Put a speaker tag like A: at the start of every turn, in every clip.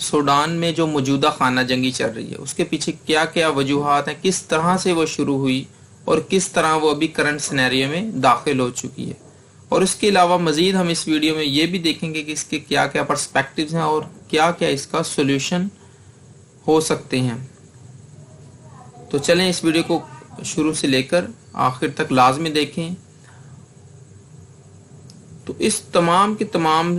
A: Sudan میں جو موجودہ خانہ جنگی چل رہی ہے اس کے پیچھے کیا کیا وجوہات ہیں، کس طرح سے وہ شروع ہوئی اور کس طرح وہ ابھی کرنٹ سینیریو میں داخل ہو چکی ہے، اور اس کے علاوہ مزید ہم اس ویڈیو میں یہ بھی دیکھیں گے کہ اس کے کیا کیا پرسپیکٹیوز ہیں اور کیا کیا اس کا سولوشن ہو سکتے ہیں۔ تو چلیں اس ویڈیو کو شروع سے لے کر آخر تک لازمی دیکھیں۔ تو اس تمام کے تمام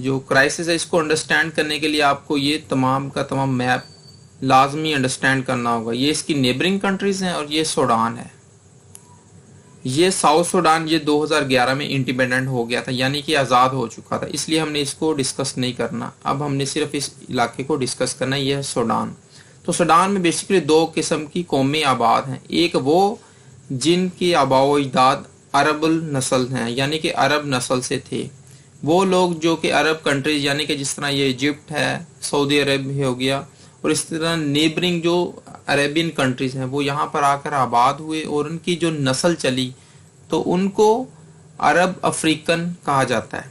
A: جو کرائسس ہے اس کو انڈرسٹینڈ کرنے کے لیے آپ کو یہ تمام کا تمام میپ لازمی انڈرسٹینڈ کرنا ہوگا۔ یہ اس کی نیبرنگ کنٹریز ہیں اور یہ سوڈان ہے۔ یہ ساؤتھ سوڈان یہ 2011 میں انڈیپینڈنٹ ہو گیا تھا، یعنی کہ آزاد ہو چکا تھا، اس لیے ہم نے اس کو ڈسکس نہیں کرنا۔ اب ہم نے صرف اس علاقے کو ڈسکس کرنا ہے، یہ ہے سوڈان۔ تو سوڈان میں بیسیکلی دو قسم کی قومیں آباد ہیں، ایک وہ جن کی آباء و اجداد عرب النسل ہیں، یعنی کہ عرب نسل سے تھے، وہ لوگ جو کہ عرب کنٹریز یعنی کہ جس طرح یہ ایجپٹ ہے، سعودی عرب ہو گیا، اور اس طرح نیبرنگ جو عربین کنٹریز ہیں وہ یہاں پر آ کر آباد ہوئے اور ان کی جو نسل چلی تو ان کو عرب افریقن کہا جاتا ہے۔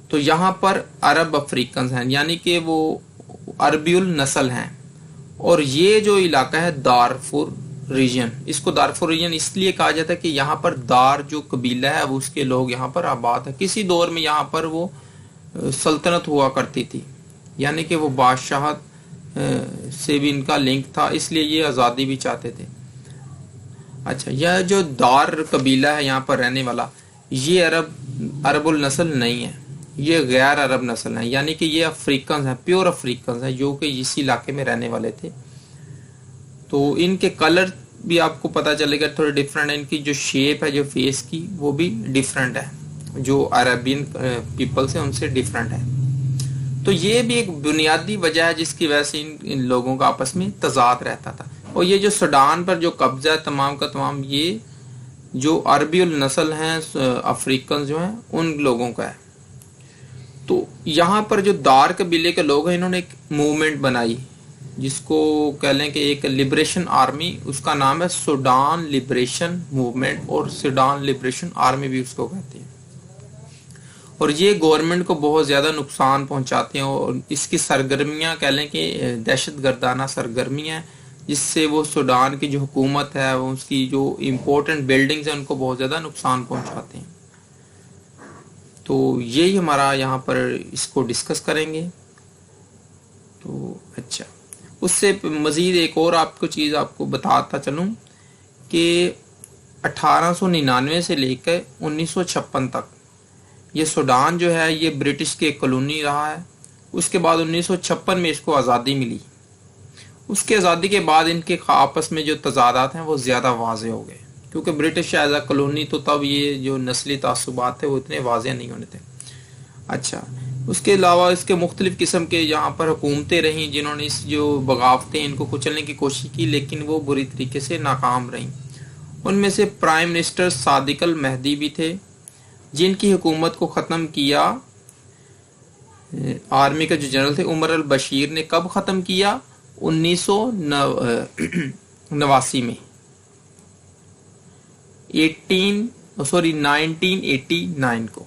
A: تو یہاں پر عرب افریقنز ہیں، یعنی کہ وہ عربی النسل ہیں، اور یہ جو علاقہ ہے دارفور ریجن، اس کو دارفور ریجن اس لیے کہا جاتا ہے کہ یہاں پر دار جو قبیلہ ہے وہ اس کے لوگ یہاں پر آباد ہیں۔ کسی دور میں یہاں پر وہ سلطنت ہوا کرتی تھی، یعنی کہ وہ بادشاہت سے بھی ان کا لنک تھا، اس لیے یہ آزادی بھی چاہتے تھے۔ اچھا، یہ جو دار قبیلہ ہے یہاں پر رہنے والا، یہ عرب النسل نہیں ہے، یہ غیر عرب نسل ہیں، یعنی کہ یہ افریقنز ہیں، پیور افریقنز ہیں جو کہ اسی علاقے میں رہنے والے تھے۔ تو ان کے کلر بھی آپ کو پتہ چلے گا تھوڑے ڈیفرنٹ ہیں، ان کی جو شیپ ہے جو فیس کی وہ بھی ڈیفرنٹ ہے، جو عربین پیپلز ہیں ان سے ڈیفرنٹ ہے۔ تو یہ بھی ایک بنیادی وجہ ہے جس کی وجہ سے ان لوگوں کا آپس میں تضاد رہتا تھا۔ اور یہ جو سوڈان پر جو قبضہ ہے تمام کا تمام یہ جو عربی النسل ہیں افریقن جو ہیں ان لوگوں کا ہے۔ تو یہاں پر جو دار قبیلے کے لوگ ہیں انہوں نے ایک موومنٹ بنائی جس کو کہہ لیں کہ ایک لبریشن آرمی، اس کا نام ہے سوڈان لبریشن موومنٹ، اور سوڈان لبریشن آرمی بھی اس کو کہتے ہیں۔ اور یہ گورنمنٹ کو بہت زیادہ نقصان پہنچاتے ہیں، اور اس کی سرگرمیاں کہہ لیں کہ دہشت گردانہ سرگرمیاں ہیں، جس سے وہ سوڈان کی جو حکومت ہے اس کی جو امپورٹنٹ بلڈنگز ہیں ان کو بہت زیادہ نقصان پہنچاتے ہیں۔ تو یہی ہمارا یہاں پر اس کو ڈسکس کریں گے۔ تو اچھا، اس سے مزید ایک اور آپ کو چیز آپ کو بتاتا چلوں کہ 1899 سے لے کر 1956 تک یہ سوڈان جو ہے یہ برٹش کے کالونی رہا ہے۔ اس کے بعد 1956 میں اس کو آزادی ملی۔ اس کے آزادی کے بعد ان کے آپس میں جو تضادات ہیں وہ زیادہ واضح ہو گئے، کیونکہ برٹش ایز اے کالونی تو تب یہ جو نسلی تعصبات تھے وہ اتنے واضح نہیں ہونے تھے۔ اچھا، اس کے علاوہ اس کے مختلف قسم کے یہاں پر حکومتیں رہیں جنہوں نے اس جو بغاوتیں ان کو کچلنے کی کوشش کی، لیکن وہ بری طریقے سے ناکام رہیں۔ ان میں سے پرائم منسٹر صادق المہدی بھی تھے، جن کی حکومت کو ختم کیا آرمی کا جو جنرل تھے عمر البشیر نے۔ کب ختم کیا؟ 1989 میں، 1989 کو۔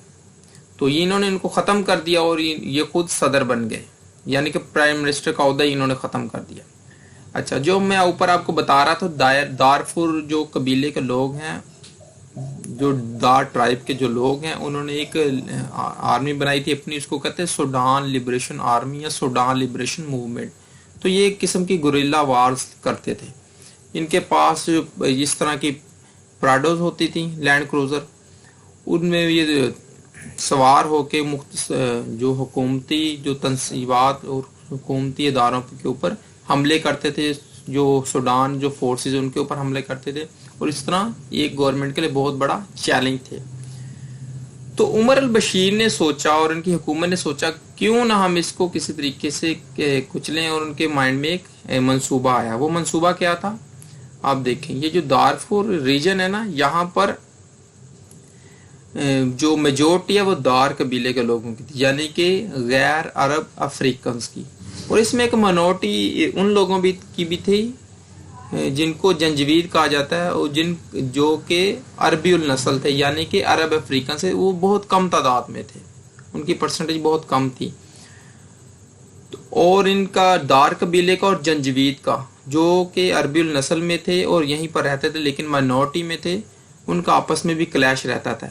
A: تو یہ انہوں نے ان کو ختم کر دیا اور یہ خود صدر بن گئے، یعنی کہ پرائم منسٹر کا عہدہ انہوں نے ختم کر دیا۔ اچھا، جو میں اوپر آپ کو بتا رہا تھا دارفور جو قبیلے کے لوگ ہیں، جو دار ٹرائب کے جو لوگ ہیں، انہوں نے ایک آرمی بنائی تھی اپنی، اس کو کہتے ہیں سوڈان لبریشن آرمی یا سوڈان لبریشن موومنٹ۔ تو یہ ایک قسم کی گوریلا وارز کرتے تھے۔ ان کے پاس اس طرح کی پراڈوز ہوتی تھیں لینڈ کروزر، ان میں یہ سوار ہو کے جو حکومتی جو تنصیبات اور حکومتی اداروں کے اوپر حملے کرتے تھے، جو سوڈان جو فورسز ان کے اوپر حملے کرتے تھے، اور اس طرح ایک گورنمنٹ کے لیے بہت بڑا چیلنج تھے۔ تو عمر البشیر نے سوچا اور ان کی حکومت نے سوچا کیوں نہ ہم اس کو کسی طریقے سے کچلیں، اور ان کے مائنڈ میں ایک منصوبہ آیا۔ وہ منصوبہ کیا تھا؟ آپ دیکھیں، یہ جو دارفور ریجن ہے نا، یہاں پر جو میجورٹی ہے وہ دار قبیلے کے لوگوں کی تھی، یعنی کہ غیر عرب افریقنز کی، اور اس میں ایک منورٹی ان لوگوں کی بھی تھی جن کو جنجوید کہا جاتا ہے، اور جو کہ عربی النسل تھے، یعنی کہ عرب افریقن سے وہ بہت کم تعداد میں تھے، ان کی پرسنٹیج بہت کم تھی۔ اور ان کا دار قبیلے کا اور جنجوید کا، جو کہ عربی النسل میں تھے اور یہیں پر رہتے تھے لیکن مائنورٹی میں تھے، ان کا آپس میں بھی کلیش رہتا تھا۔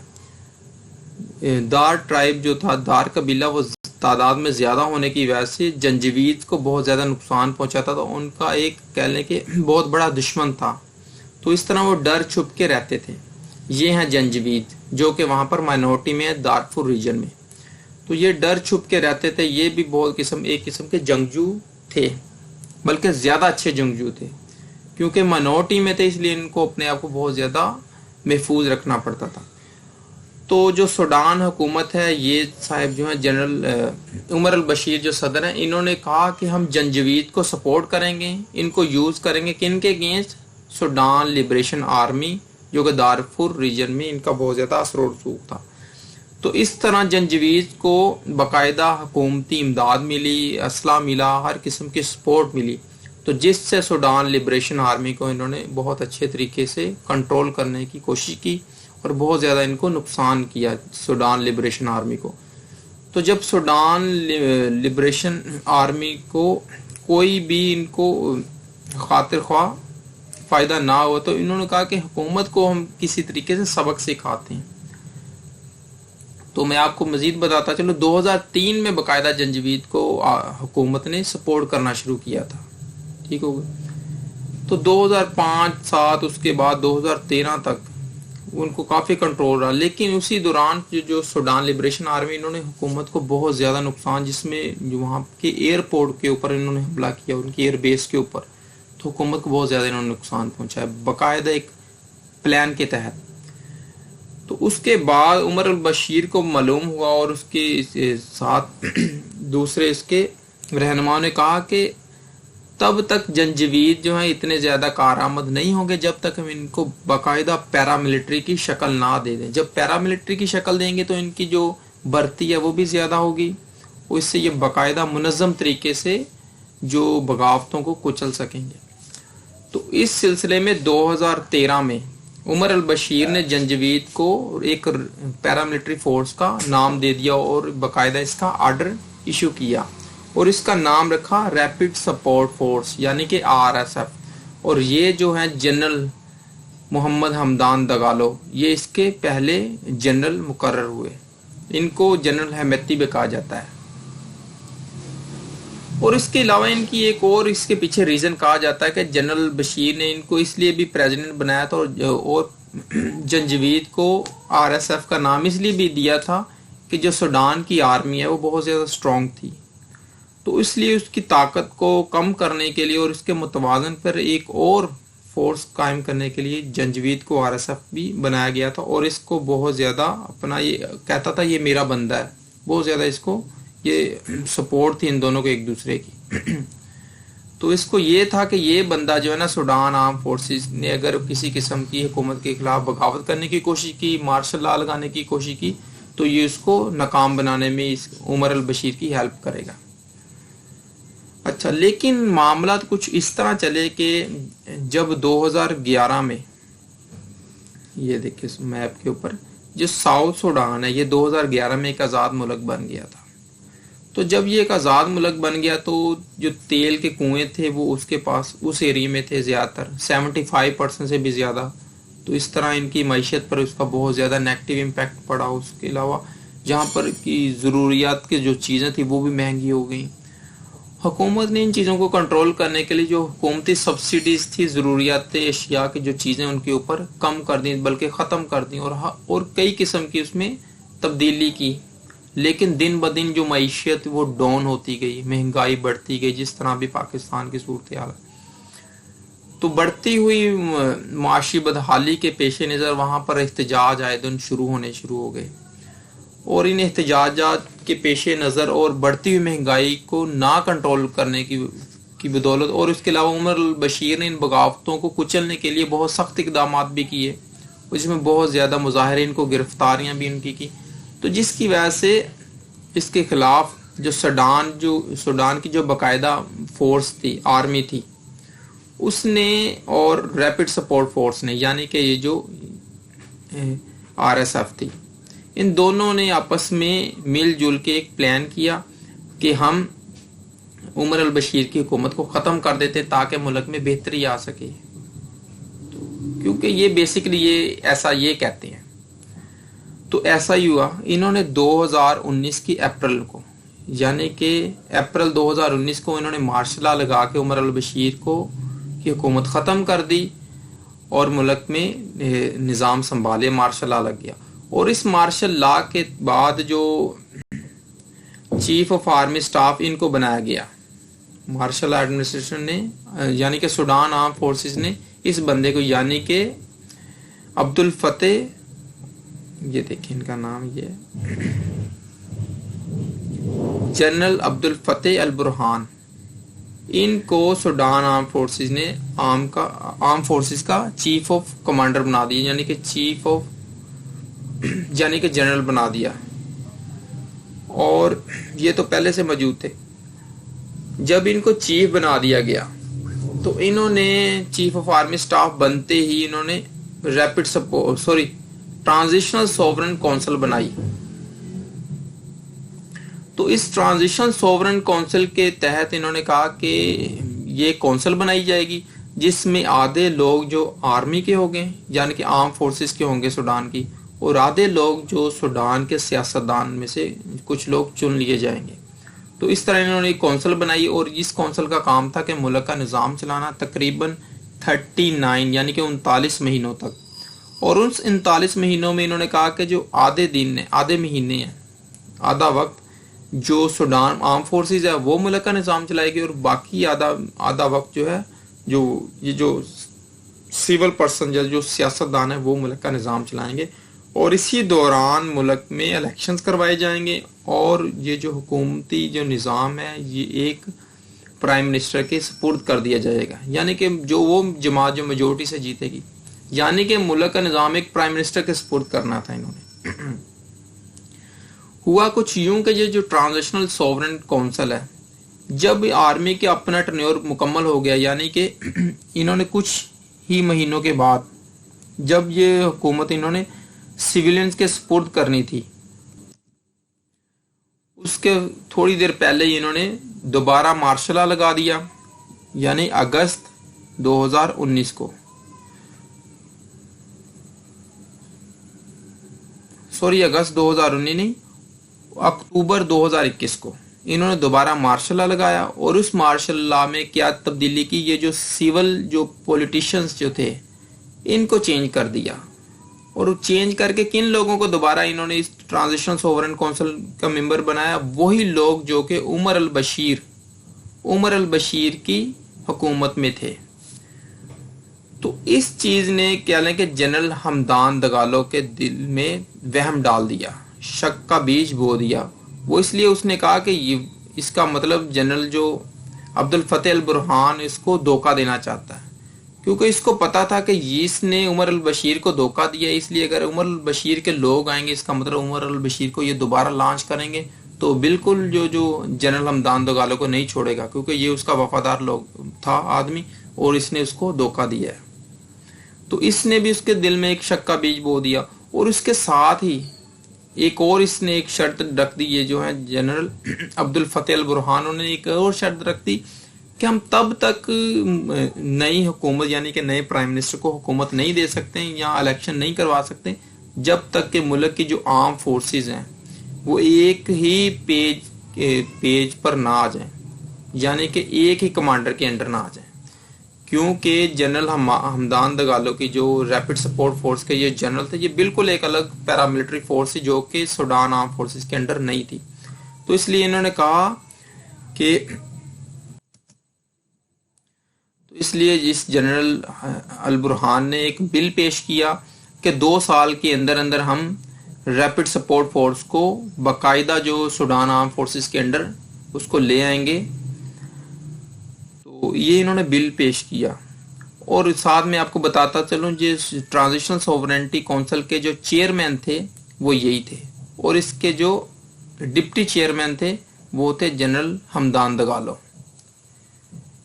A: دار ٹرائب جو تھا، دار قبیلہ، وہ تعداد میں زیادہ ہونے کی وجہ سے جنجوید کو بہت زیادہ نقصان پہنچاتا تھا، ان کا ایک کہہ لیں کہ بہت بڑا دشمن تھا۔ تو اس طرح وہ ڈر چھپ کے رہتے تھے۔ یہ ہیں جنجوید، جو کہ وہاں پر مائنورٹی میں ہے، دارفور ریجن میں۔ تو یہ ڈر چھپ کے رہتے تھے، یہ بھی بہت ایک قسم کے جنگجو تھے، بلکہ زیادہ اچھے جنگجو تھے، کیونکہ مائنورٹی میں تھے، اس لیے ان کو اپنے آپ کو بہت زیادہ محفوظ رکھنا پڑتا تھا۔ تو جو سوڈان حکومت ہے، یہ صاحب جو ہیں جنرل عمر البشیر جو صدر ہیں، انہوں نے کہا کہ ہم جنجوید کو سپورٹ کریں گے، ان کو یوز کریں گے کن کے اگینسٹ؟ سوڈان لبریشن آرمی، جو کہ دارفور ریجن میں ان کا بہت زیادہ اثر و رسوخ تھا۔ تو اس طرح جنجوید کو باقاعدہ حکومتی امداد ملی، اسلحہ ملا، ہر قسم کی سپورٹ ملی، تو جس سے سوڈان لبریشن آرمی کو انہوں نے بہت اچھے طریقے سے کنٹرول کرنے کی کوشش کی اور بہت زیادہ ان کو نقصان کیا، سوڈان لبریشن آرمی کو۔ تو جب سوڈان لبریشن آرمی کو کوئی بھی ان کو خاطر خواہ فائدہ نہ ہو، تو انہوں نے کہا کہ حکومت کو ہم کسی طریقے سے سبق سکھاتے ہیں۔ تو میں آپ کو مزید بتاتا چلو، 2003 میں باقاعدہ جنجوید کو حکومت نے سپورٹ کرنا شروع کیا تھا، ٹھیک ہو گیا۔ تو 2005-07 اس کے بعد 2013 تک ان کو کافی کنٹرول رہا، لیکن اسی دوران جو سوڈان لبریشن آرمی، انہوں نے حکومت کو بہت زیادہ نقصان، جس میں جو وہاں کے ایئرپورٹ کے اوپر انہوں نے حملہ کیا، ان کی ایئر بیس کے اوپر، تو حکومت کو بہت زیادہ انہوں نے نقصان پہنچایا باقاعدہ ایک پلان کے تحت۔ تو اس کے بعد عمر البشیر کو معلوم ہوا اور اس کے ساتھ دوسرے اس کے رہنماؤں نے کہا کہ تب تک جنجوید جو ہیں اتنے زیادہ کارآمد نہیں ہوں گے جب تک ہم ان کو باقاعدہ پیراملٹری کی شکل نہ دے دیں۔ جب پیراملٹری کی شکل دیں گے تو ان کی جو بھرتی ہے وہ بھی زیادہ ہوگی، اور اس سے یہ باقاعدہ منظم طریقے سے جو بغاوتوں کو کچل سکیں گے۔ تو اس سلسلے میں 2013 میں عمر البشیر نے جنجوید کو ایک پیراملٹری فورس کا نام دے دیا اور باقاعدہ اس کا آرڈر ایشو کیا، اور اس کا نام رکھا ریپڈ سپورٹ فورس، یعنی کہ RSF۔ اور یہ جو ہیں جنرل محمد حمدان دگالو، یہ اس کے پہلے جنرل مقرر ہوئے، ان کو جنرل ہیمیتی بھی کہا جاتا ہے۔ اور اس کے علاوہ ان کی ایک اور اس کے پیچھے ریزن کہا جاتا ہے کہ جنرل بشیر نے ان کو اس لیے بھی پریزیڈنٹ بنایا تھا اور جنجوید کو RSF کا نام اس لیے بھی دیا تھا کہ جو سوڈان کی آرمی ہے وہ بہت زیادہ سٹرونگ تھی، تو اس لیے اس کی طاقت کو کم کرنے کے لیے اور اس کے متوازن پر ایک اور فورس قائم کرنے کے لیے جنجوید کو RSF بھی بنایا گیا تھا، اور اس کو بہت زیادہ اپنا یہ کہتا تھا یہ میرا بندہ ہے، بہت زیادہ اس کو یہ سپورٹ تھی ان دونوں کو ایک دوسرے کی۔ تو اس کو یہ تھا کہ یہ بندہ جو ہے نا، سوڈان آرم فورسز نے اگر کسی قسم کی حکومت کے خلاف بغاوت کرنے کی کوشش کی، مارشل لا لگانے کی کوشش کی، تو یہ اس کو ناکام بنانے میں اس عمر البشیر کی ہیلپ کرے گا۔ اچھا، لیکن معاملات کچھ اس طرح چلے کہ جب 2011 میں یہ دیکھیں اس میپ کے اوپر جو ساؤتھ سوڈان ہے، یہ 2011 میں ایک آزاد ملک بن گیا تھا۔ تو جب یہ ایک آزاد ملک بن گیا تو جو تیل کے کنویں تھے وہ اس کے پاس اس ایریا میں تھے زیادہ تر، 75% سے بھی زیادہ۔ تو اس طرح ان کی معیشت پر اس کا بہت زیادہ نیگیٹو امپیکٹ پڑا۔ اس کے علاوہ جہاں پر کی ضروریات کی جو چیزیں تھیں وہ بھی مہنگی ہو گئیں۔ حکومت نے ان چیزوں کو کنٹرول کرنے کے لیے جو حکومتی سبسڈیز تھی، ضروریات اشیاء کی جو چیزیں ان کے اوپر کم کر دیں، بلکہ ختم کر دیں، اور کئی قسم کی اس میں تبدیلی کی۔ لیکن دن بدن جو معیشت وہ ڈاؤن ہوتی گئی، مہنگائی بڑھتی گئی، جس طرح بھی پاکستان کی صورتحال ہے۔ تو بڑھتی ہوئی معاشی بدحالی کے پیش نظر وہاں پر احتجاج آئے دن شروع ہو گئے، اور ان احتجاجات کے پیش نظر اور بڑھتی ہوئی مہنگائی کو نہ کنٹرول کرنے کی بدولت، اور اس کے علاوہ عمر البشیر نے ان بغاوتوں کو کچلنے کے لیے بہت سخت اقدامات بھی کیے، اس میں بہت زیادہ مظاہرے، ان کو گرفتاریاں بھی ان کی، تو جس کی وجہ سے اس کے خلاف جو سوڈان کی جو باقاعدہ فورس تھی، آرمی تھی، اس نے اور ریپڈ سپورٹ فورس نے، یعنی کہ یہ جو RSF تھی، ان دونوں نے آپس میں مل جل کے ایک پلان کیا کہ ہم عمر البشیر کی حکومت کو ختم کر دیتے تاکہ ملک میں بہتری آ سکے، کیونکہ یہ بیسیکلی یہ کہتے ہیں۔ تو ایسا ہی ہوا، انہوں نے 2019 کی اپریل کو، یعنی کہ اپریل 2019 کو انہوں نے مارشل لا لگا کے عمر البشیر کی حکومت ختم کر دی اور ملک میں نظام سنبھالے، مارشل لا لگ گیا۔ اور اس مارشل لا کے بعد جو چیف آف آرمی سٹاف ان کو بنایا گیا، مارشل ایڈمنسٹریشن نے، یعنی کہ سوڈان آرم فورسز نے اس بندے کو، یعنی کہ عبد الفتح، یہ دیکھیں ان کا نام یہ جنرل عبد الفتح البرہان، ان کو سوڈان آرم فورسز نے آرم فورسز کا چیف آف کمانڈر بنا دیا، یعنی کہ جنرل بنا دیا۔ اور یہ تو پہلے سے موجود تھے۔ جب ان کو چیف بنا دیا گیا تو انہوں نے چیف آف آرمی سٹاف بنتے ہی انہوں نے ٹرانزیشنل سوورن کونسل بنائی۔ تو اس ٹرانزیشنل سوورن کونسل کے تحت انہوں نے کہا کہ یہ کونسل بنائی جائے گی جس میں آدھے لوگ جو آرمی کے ہوں گے، یعنی کہ آرم فورسز کے ہوں گے سوڈان کی، اور آدھے لوگ جو سوڈان کے سیاستدان میں سے کچھ لوگ چن لیے جائیں گے۔ تو اس طرح انہوں نے ایک کونسل بنائی، اور اس کونسل کا کام تھا کہ ملک کا نظام چلانا تقریباً 39 یعنی کہ 39 مہینوں تک۔ اور ان 39 مہینوں میں انہوں نے کہا کہ جو آدھے مہینے ہیں، آدھا وقت جو سوڈان آرم فورسز ہے وہ ملک کا نظام چلائے گی، اور باقی آدھا وقت جو ہے جو سیول پرسن جو سیاستدان ہے وہ ملک کا نظام چلائیں گے۔ اور اسی دوران ملک میں الیکشنز کروائے جائیں گے، اور یہ جو حکومتی جو نظام ہے یہ ایک پرائم منسٹر کے سپرد کر دیا جائے گا، یعنی کہ جو وہ جماعت جو میجورٹی سے جیتے گی، یعنی کہ ملک کا نظام ایک پرائم منسٹر کے سپرد کرنا تھا انہوں نے۔ ہوا کچھ یوں کہ یہ جو ٹرانزیشنل سوورن کونسل ہے، جب آرمی کے اپنا ٹرنیور مکمل ہو گیا، یعنی کہ انہوں نے کچھ ہی مہینوں کے بعد جب یہ حکومت انہوں نے سویلینز کے سپرد کرنی تھی، اس کے تھوڑی دیر پہلے ہی انہوں نے دوبارہ مارشل لا لگا دیا، یعنی اگست 2019 کو، اگست 2019 نہیں، اکتوبر 2021 کو انہوں نے دوبارہ مارشل لا لگایا۔ اور اس مارشل لا میں کیا تبدیلی کی، یہ جو سیول جو پولیٹیشنز جو تھے ان کو چینج کر دیا، اور چینج کر کے کن لوگوں کو دوبارہ انہوں نے اس ٹرانزیشنل سوورن کونسل کا ممبر بنایا، وہی لوگ جو کہ عمر البشیر کی حکومت میں تھے۔ تو اس چیز نے کیا لیں کہ جنرل ہمدان دگالو کے دل میں وہم ڈال دیا، شک کا بیج بو دیا۔ وہ اس لیے اس نے کہا کہ اس کا مطلب جنرل جو عبد الفتح البرہان اس کو دھوکہ دینا چاہتا ہے، کیونکہ اس کو پتا تھا کہ اس نے عمر البشیر کو دھوکہ دیا، اس لیے اگر عمر البشیر کے لوگ آئیں گے اس کا مطلب عمر البشیر کو یہ دوبارہ لانچ کریں گے، تو بالکل جو جنرل ہمدان دگالو کو نہیں چھوڑے گا، کیونکہ یہ اس کا وفادار لوگ تھا آدمی، اور اس نے اس کو دھوکہ دیا ہے۔ تو اس نے بھی اس کے دل میں ایک شک کا بیج بو دیا، اور اس کے ساتھ ہی ایک اور اس نے ایک شرط رکھ دی، یہ جو ہے جنرل عبد الفتح البرہان نے ایک اور شرط رکھ دی کہ ہم تب تک نئی حکومت یعنی کہ نئے پرائم منسٹر کو حکومت نہیں دے سکتے یا الیکشن نہیں کروا سکتے جب تک کہ ملک کی جو آرم فورسز ہیں وہ ایک ہی پیج پر نہ آ جائیں، یعنی کہ ایک ہی کمانڈر کے انڈر نہ آ جائیں، کیونکہ جنرل ہمدان دگالو کی جو ریپڈ سپورٹ فورس کے یہ جنرل تھے، یہ بالکل ایک الگ پیراملٹری فورس تھی جو کہ سوڈان آرم فورسز کے انڈر نہیں تھی۔ تو اس لیے انہوں نے کہا کہ اس لیے اس جنرل البرہان نے ایک بل پیش کیا کہ 2 سال کے اندر اندر ہم ریپڈ سپورٹ فورس کو باقاعدہ جو سوڈان آرم فورسز کے انڈر اس کو لے آئیں گے۔ تو یہ انہوں نے بل پیش کیا، اور ساتھ میں آپ کو بتاتا چلوں جس ٹرانزیشنل سوورنٹی کونسل کے جو چیئرمین تھے وہ یہی تھے، اور اس کے جو ڈپٹی چیئرمین تھے وہ تھے جنرل ہمدان دگالو۔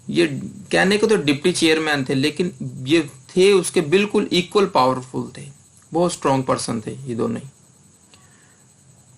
A: یہ کہنے کو تو ڈپٹی چیئرمین تھے، لیکن یہ تھے اس کے بالکل ایکول پاورفل تھے، بہت سٹرونگ پرسن تھے یہ دونوں ہی۔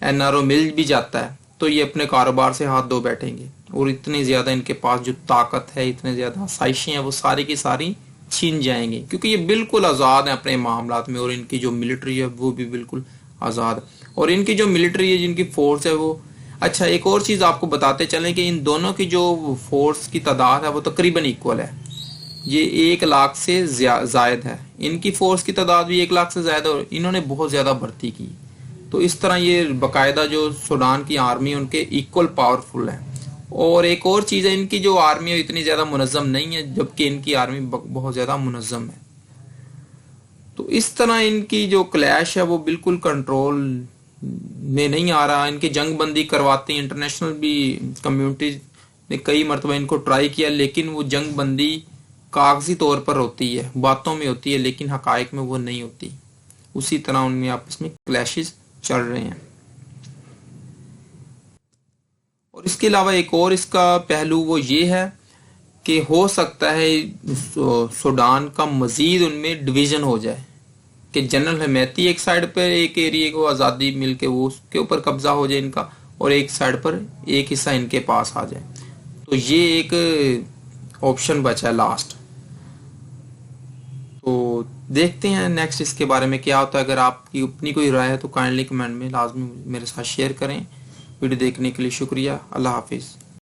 A: NRO مل بھی جاتا ہے تو یہ اپنے کاروبار سے ہاتھ دھو بیٹھیں گے، اور اتنی زیادہ ان کے پاس جو طاقت ہے، اتنے زیادہ آسائشیں ہیں، وہ ساری کی ساری چھین جائیں گے، کیونکہ یہ بالکل آزاد ہیں اپنے معاملات میں، اور ان کی جو ملٹری ہے وہ بھی بالکل آزاد ہے، اور ان کی جو ملٹری ہے، جن کی فورس ہے وہ اچھا ایک اور چیز آپ کو بتاتے چلیں کہ ان دونوں کی جو فورس کی تعداد ہے وہ تقریباً ایکول ہے، یہ 1 لاکھ سے زائد ہے، ان کی فورس کی تعداد بھی 1 لاکھ سے زائد ہے، اور انہوں نے بہت زیادہ بھرتی کی، تو اس طرح یہ باقاعدہ جو سوڈان کی آرمی ان کے ایکول پاورفل ہے۔ اور ایک اور چیز ہے، ان کی جو آرمی ہے اتنی زیادہ منظم نہیں ہے، جبکہ ان کی آرمی بہت زیادہ منظم ہے، تو اس طرح ان کی جو کلیش ہے وہ بالکل کنٹرول میں نہیں آ رہا، ان کی جنگ بندی کرواتے ہیں، انٹرنیشنل بھی کمیونٹی نے کئی مرتبہ ان کو ٹرائی کیا، لیکن وہ جنگ بندی کاغذی طور پر ہوتی ہے، باتوں میں ہوتی ہے، لیکن حقائق میں وہ نہیں ہوتی، اسی طرح ان میں آپس میں کلیشز چل رہے ہیں۔ اور اس کے علاوہ ایک اور اس کا پہلو وہ یہ ہے کہ ہو سکتا ہے سوڈان کا مزید ان میں ڈویژن ہو جائے، کہ جنرل حمیتی ایک سائڈ پر ایک ایریے کو آزادی مل کے وہ اس کے اوپر قبضہ ہو جائے ان کا، اور ایک سائڈ پر ایک حصہ ان کے پاس آ جائے، تو یہ ایک آپشن بچا ہے لاسٹ۔ تو دیکھتے ہیں نیکسٹ اس کے بارے میں کیا ہوتا ہے۔ اگر آپ کی اپنی کوئی رائے ہے تو کائنڈلی کمنٹ میں لازمی میرے ساتھ شیئر کریں۔ ویڈیو دیکھنے کے لیے شکریہ، اللہ حافظ۔